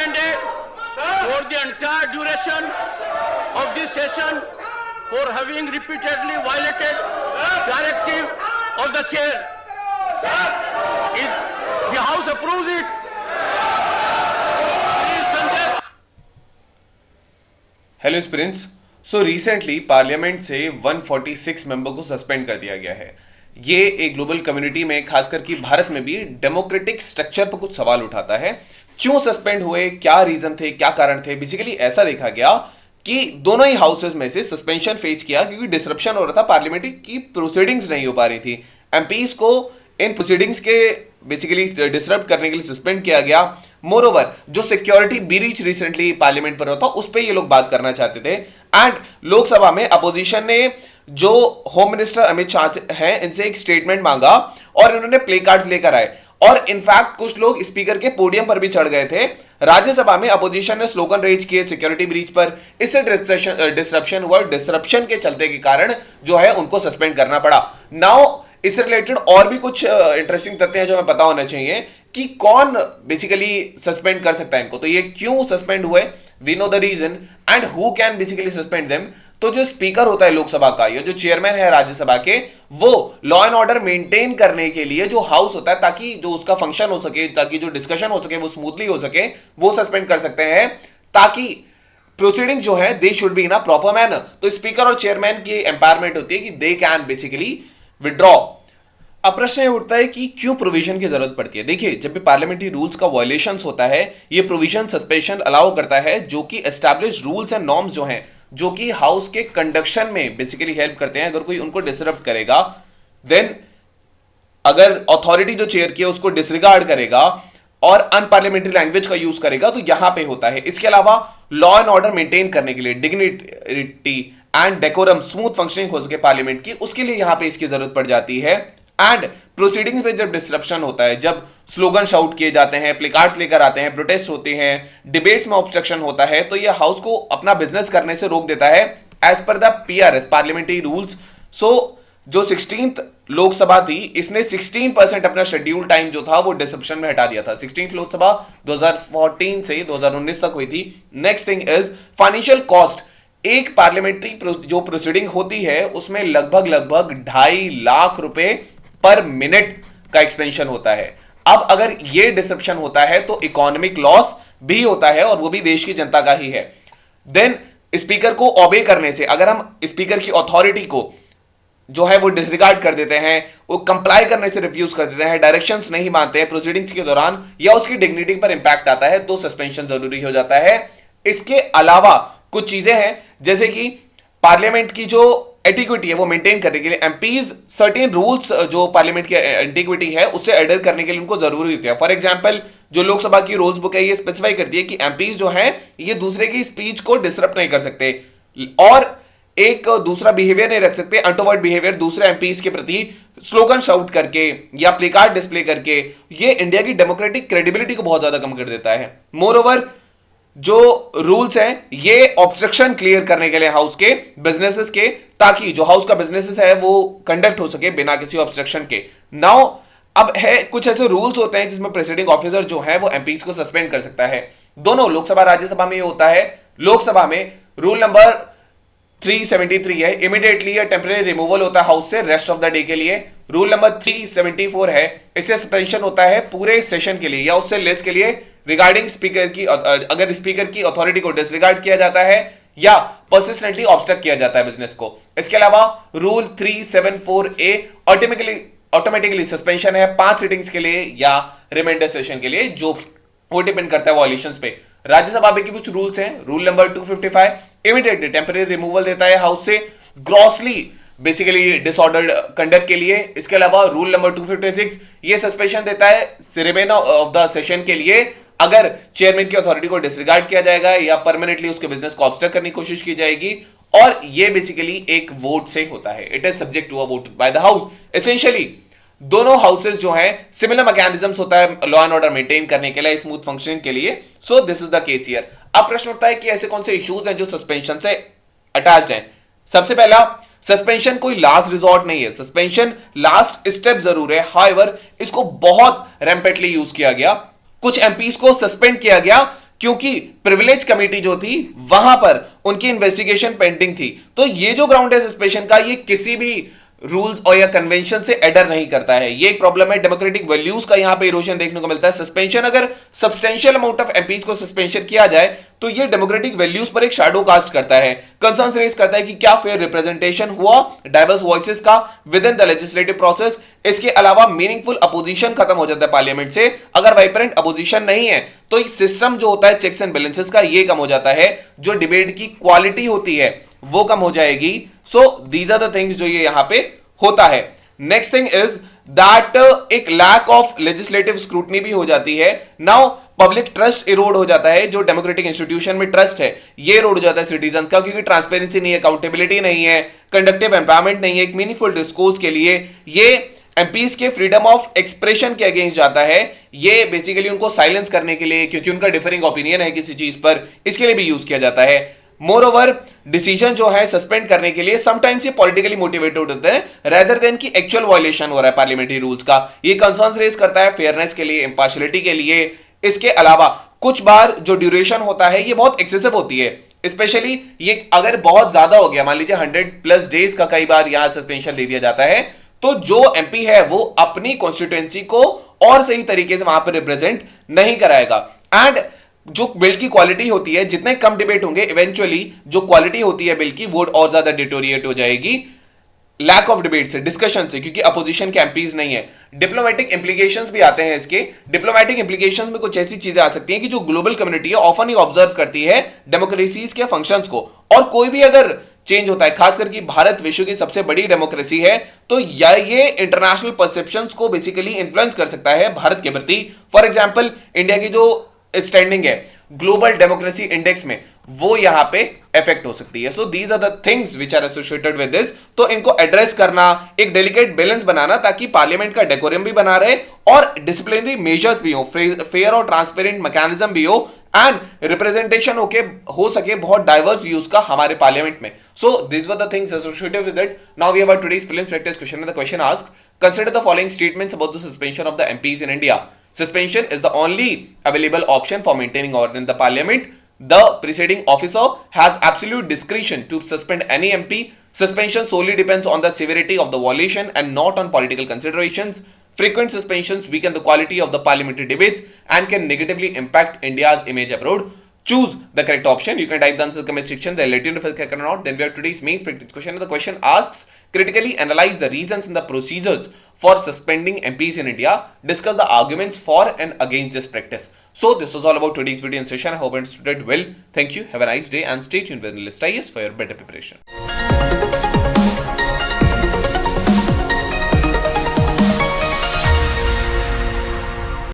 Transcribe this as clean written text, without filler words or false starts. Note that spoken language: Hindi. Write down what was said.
suspended for the entire duration of this session for having repeatedly violated directive of the chair. If the House approves it, please suggest. Hello sprints. So recently parliament से 146 मेंबर को सस्पेंड कर दिया गया है। ये एक ग्लोबल कम्युनिटी में, खासकर कि भारत में भी, डेमोक्रेटिक स्ट्रक्चर पर कुछ सवाल उठाता है। क्यों सस्पेंड हुए, क्या रीजन थे, क्या कारण थे? बेसिकली ऐसा देखा गया कि दोनों ही हाउसेस में से सस्पेंशन फेस किया क्योंकि डिसरप्शन हो रहा था, पार्लियामेंट्री की प्रोसीडिंग्स नहीं हो पा रही थी। एमपीज को इन प्रोसीडिंग्स के बेसिकली डिसरप्ट करने के लिए सस्पेंड किया गया। मोरओवर, जो सिक्योरिटी ब्रीच रिसेंटली पार्लियामेंट पर होता उस पर ये लोग बात करना चाहते थे। एंड लोकसभा में अपोजिशन ने जो होम मिनिस्टर अमित शाह हैं इनसे एक स्टेटमेंट मांगा और इन्होंने प्ले कार्ड्स लेकर आए और इनफैक्ट कुछ लोग स्पीकर के पोडियम पर भी चढ़ गए थे। राज्यसभा में अपोजिशन ने स्लोगन रेज किए सिक्योरिटी ब्रीच पर। इससे डिसरप्शन हुआ। डिसरप्शन के चलते के कारण जो है उनको सस्पेंड करना पड़ा। नाउ इससे रिलेटेड और भी कुछ इंटरेस्टिंग तथ्य हैं जो हमें पता होना चाहिए कि कौन बेसिकली सस्पेंड कर सकता है इनको। तो ये क्यों सस्पेंड हुए, we know the reason, and who can basically suspend them. तो जो स्पीकर होता है लोकसभा का या जो चेयरमैन है राज्यसभा के, वो लॉ एंड ऑर्डर मेंटेन करने के लिए जो हाउस होता है, ताकि जो उसका फंक्शन हो सके, ताकि जो डिस्कशन हो सके वो स्मूथली हो सके, वो सस्पेंड कर सकते हैं ताकि प्रोसीडिंग जो है they should be in a proper manner. तो स्पीकर और चेयरमैन की एम्पावरमेंट होती है कि दे कैन बेसिकली विड्रॉ। अब प्रश्न ये उठता है कि क्यों प्रोविजन की जरूरत पड़ती है। देखिए, जब भी पार्लियामेंट्री रूल्स का वायलेशंस होता है, ये प्रोविजन सस्पेंशन अलाउ करता है, जो कि एस्टैब्लिश रूल्स एंड नॉर्म्स जो हैं, जो कि हाउस के कंडक्शन में बेसिकली हेल्प करते हैं। अगर कोई उनको डिसरप्ट करेगा, देन अगर अथॉरिटी जो चेयर की है उसको डिसरिगार्ड करेगा और अनपार्लियामेंट्री लैंग्वेज का यूज करेगा, तो यहां पे होता है। इसके अलावा लॉ एंड ऑर्डर मेंटेन करने के लिए, dignity and decorum, smooth functioning हो सके पार्लियामेंट की, उसके लिए यहां पे इसकी जरूरत पड़ जाती है। एंड प्रोसीडिंग्स में जब डिसरप्शन होता है, जब स्लोगन शाउट किए जाते हैं, प्लेकार्ड्स लेकर आते हैं, प्रोटेस्ट होते हैं, डिबेट्स में ऑब्स्ट्रक्शन होता है, तो ये हाउस को अपना बिजनेस करने से रोक देता है एज पर the PRS, parliamentary rules. So जो 16th लोकसभा थी, इसने 16% अपना शेड्यूल टाइम जो था वो डिसरप्शन में हटा दिया था। 16th लोकसभा 2014 से 2019 तक हुई थी। Next thing is financial cost. एक पार्लियामेंट्री जो प्रोसीडिंग होती है उसमें लगभग 2.5 लाख रुपए पर मिनट का एक्सपेंशन होता है। अब अगर यह डिसरप्शन होता है तो इकोनॉमिक लॉस भी होता है और वो भी देश की जनता का ही है। देन स्पीकर को ओबे करने से, अगर हम स्पीकर की अथॉरिटी को जो है वो डिसरिगार्ड कर देते हैं, वो कंप्लाई करने से रिफ्यूज कर देते हैं, डायरेक्शंस नहीं मानते हैं प्रोसीडिंग्स के दौरान, या उसकी डिग्निटी पर इंपैक्ट आता है, तो सस्पेंशन जरूरी हो जाता है। इसके अलावा कुछ चीजें हैं, जैसे कि पार्लियामेंट की जो एटिक्विटी है वो मेंटेन करने के लिए एमपीज सर्टेन रूल्स, जो पार्लियामेंट की एंटिक्विटी है उससे एडर करने के लिए उनको जरूरी होती है। फॉर एग्जांपल, जो लोकसभा की रूल्स बुक है ये स्पेसिफाई करती है कि एमपीज जो हैं ये दूसरे की स्पीच को डिसरप्ट नहीं कर सकते और एक दूसरा बिहेवियर नहीं रख सकते, अनटोवर्ड बिहेवियर दूसरे एमपीज के प्रति स्लोगन शाउट करके या प्लेकार्ड डिस्प्ले करके। ये इंडिया की डेमोक्रेटिक क्रेडिबिलिटी को बहुत ज्यादा कम कर देता है। मोर ओवर, जो रूल्स हैं ये ऑब्स्ट्रक्शन क्लियर करने के लिए हाउस के बिजनेसेस के, ताकि जो हाउस का बिजनेसेस है वो कंडक्ट हो सके बिना किसी ऑब्स्ट्रक्शन के। नाउ अब है कुछ ऐसे रूल्स होते हैं जिसमें प्रेसिडिंग ऑफिसर जो है वो एमपीज को सस्पेंड कर सकता है। दोनों लोकसभा राज्यसभा में ये होता है। लोकसभा में रूल नंबर 373 है, इमीडिएटली या टेम्परेरी रिमूवल होता है हाउस से रेस्ट ऑफ द डे के लिए। रूल नंबर 374 है, इससे सस्पेंशन होता है पूरे सेशन के लिए या उससे लेस के लिए रिगार्डिंग स्पीकर की, अगर स्पीकर की अथॉरिटी को डिसरिगार्ड किया जाता है या परसिस्टेंटली ऑब्स्ट्रक्ट किया जाता है बिजनेस को। इसके अलावा रूल 374A ऑटोमेटिकली सस्पेंशन है 5 सीटिंग्स के लिए या रिमाइंडर सेशन के लिए, जो वो डिपेंड करता है वॉल्यूशंस पे। राज्यसभा में की कुछ रूल्स हैं। Rule number 255 immediately temporary removal देता है हाउस से ग्रॉसली बेसिकली डिसऑर्डर्ड कंडक्ट के लिए। इसके अलावा रूल नंबर 256 ये सस्पेंशन देता है रिमेन ऑफ द सेशन के लिए अगर चेयरमैन की अथॉरिटी को डिसरिगार्ड किया जाएगा या परमानेंटली उसके बिजनेस को ऑब्स्ट्रक्ट करने की कोशिश की जाएगी, और ये बेसिकली एक वोट से होता है। It is subject to a vote by the house. Essentially दोनों हाउसेस जो हैं सिमिलर मैकेनिज्म्स होता है लॉ एंड ऑर्डर मेंटेन करने के लिए, स्मूथ फंक्शनिंग के लिए। So this is the case here. अब प्रश्न उठता है कि ऐसे कौन से इश्यूज हैं जो सस्पेंशन से अटैच्ड हैं। सबसे पहला, सस्पेंशन कोई लास्ट रिजॉर्ट नहीं है, सस्पेंशन लास्ट स्टेप जरूर है। हाउएवर इसको बहुत रैम्पेटली यूज किया गया। कुछ एमपीज को सस्पेंड किया गया क्योंकि प्रिविलेज कमेटी जो थी वहां पर उनकी इन्वेस्टिगेशन पेंडिंग थी। तो ये जो ग्राउंड है सस्पेंशन का, ये किसी भी रूल्स और या कन्वेंशन से एडर नहीं करता है। ये एक प्रॉब्लम है, डेमोक्रेटिक वैल्यूज का यहां पे इरोजन देखने को मिलता है। सस्पेंशन, अगर सब्सटेंशियल अमाउंट ऑफ एमपीज को सस्पेंशन किया जाए तो ये डेमोक्रेटिक वैल्यूज पर एक शैडो कास्ट करता है, कंसर्न्स रेज करता है कि क्या फेयर रिप्रेजेंटेशन हुआ डाइवर्स वॉइसेस का with in the legislative process. इसके अलावा मीनिंगफुल अपोजिशन खत्म हो जाता है पार्लियामेंट से। अगर वाइब्रेंट अपोजिशन नहीं है तो सिस्टम जो होता है चेक्स एंड बैलेंसेस का, ये कम हो जाता है। जो डिबेट की क्वालिटी होती है वो कम हो जाएगी। So these are the things जो ये यहां पे होता है। नेक्स्ट थिंग इज दैट एक लैक ऑफ लेजिस्लेटिव स्क्रूटनी भी हो जाती है। नाउ पब्लिक ट्रस्ट इरोड हो जाता है, जो डेमोक्रेटिक इंस्टीट्यूशन में ट्रस्ट है ये इरोड हो जाता है सिटीजन का, क्योंकि ट्रांसपेरेंसी नहीं है, अकाउंटेबिलिटी नहीं है, कंडक्टिव एम्पावरमेंट नहीं है, एक मीनिंगफुल डिस्कोर्स के लिए। ये एमपीज के फ्रीडम ऑफ एक्सप्रेशन के अगेंस्ट जाता है। ये बेसिकली उनको साइलेंस करने के लिए, क्योंकि उनका डिफरिंग ओपिनियन है किसी चीज पर, इसके लिए भी यूज किया जाता है। मोर ओवर डिसीजन जो है सस्पेंड करने के लिए समटाइम्स ये पॉलिटिकली मोटिवेटेड होते हैं रेदर देन कि एक्चुअल वायलेशन हो रहा है पार्लियामेंट्री रूल्स का। ये कंसर्न्स रेज करता है फेयरनेस के लिए, इंपार्शियलिटी के लिए। इसके अलावा कुछ बार जो ड्यूरेशन होता है ये बहुत एक्सेसिव होती है, स्पेशली ये अगर बहुत ज्यादा हो गया, मान लीजिए 100+ डेज का कई बार यहां सस्पेंशन दे दिया जाता है, तो जो एमपी है वो अपनी कॉन्स्टिट्यूएंसी को और सही तरीके से वहां पर रिप्रेजेंट नहीं कराएगा। एंड जो बिल की क्वालिटी होती है, जितने कम डिबेट होंगे इवेंचुअली जो क्वालिटी होती है बिल की वो और ज्यादा डिटोरिएट हो जाएगी लैक ऑफ डिबेट से, डिस्कशन से, क्योंकि अपोजिशन के एमपीज नहीं है। डिप्लोमेटिक इंप्लीकेशंस भी आते हैं इसके। डिप्लोमेटिक इंप्लीकेशंस में कुछ ऐसी चीजें आ सकती हैं कि जो ग्लोबल कम्युनिटी है ऑफन ही ऑब्जर्व करती है डेमोक्रेसीज के फंक्शंस को, और कोई भी अगर चेंज होता है, खास करके भारत विश्व की सबसे बड़ी डेमोक्रेसी है, तो ये इंटरनेशनल परसेप्शंस को बेसिकली इन्फ्लुएंस कर सकता है भारत के प्रति। फॉर एग्जांपल इंडिया की जो स्टैंडिंग है ग्लोबल डेमोक्रेसी इंडेक्स में, वो यहां पे इफेक्ट हो सकती है। So these are the things which are associated with this. तो इनको एड्रेस करना, एक डेलिकेट बैलेंस बनाना, ताकि पार्लियामेंट का डेकोरम भी बना रहे और डिसिप्लिनरी मेजर्स भी हो, फेयर और ट्रांसपेरेंट मैकेनिज्म भी हो, एंड रिप्रेजेंटेशन हो सके बहुत डाइवर्स व्यूज का हमारे पार्लियामेंट में। So this were the things associated with it. Now we have our today's prelims practice question, and the question asked, consider the following statements about the suspension of the MPs in India. Suspension is the only available option for maintaining order in the parliament. The presiding officer has absolute discretion to suspend any MP. Suspension solely depends on the severity of the violation and not on political considerations. Frequent suspensions weaken the quality of the parliamentary debates and can negatively impact India's image abroad. Choose the correct option. You can type the answer in the comment section. They'll let you know if it's correct or not. Then we have today's main practice question. And the question asks, critically analyze the reasons and the procedures for suspending MPs in India. Discuss the arguments for and against this practice. So this was all about today's video and session. I hope you understood it well. Thank you. Have a nice day and stay tuned with List IAS for your better preparation.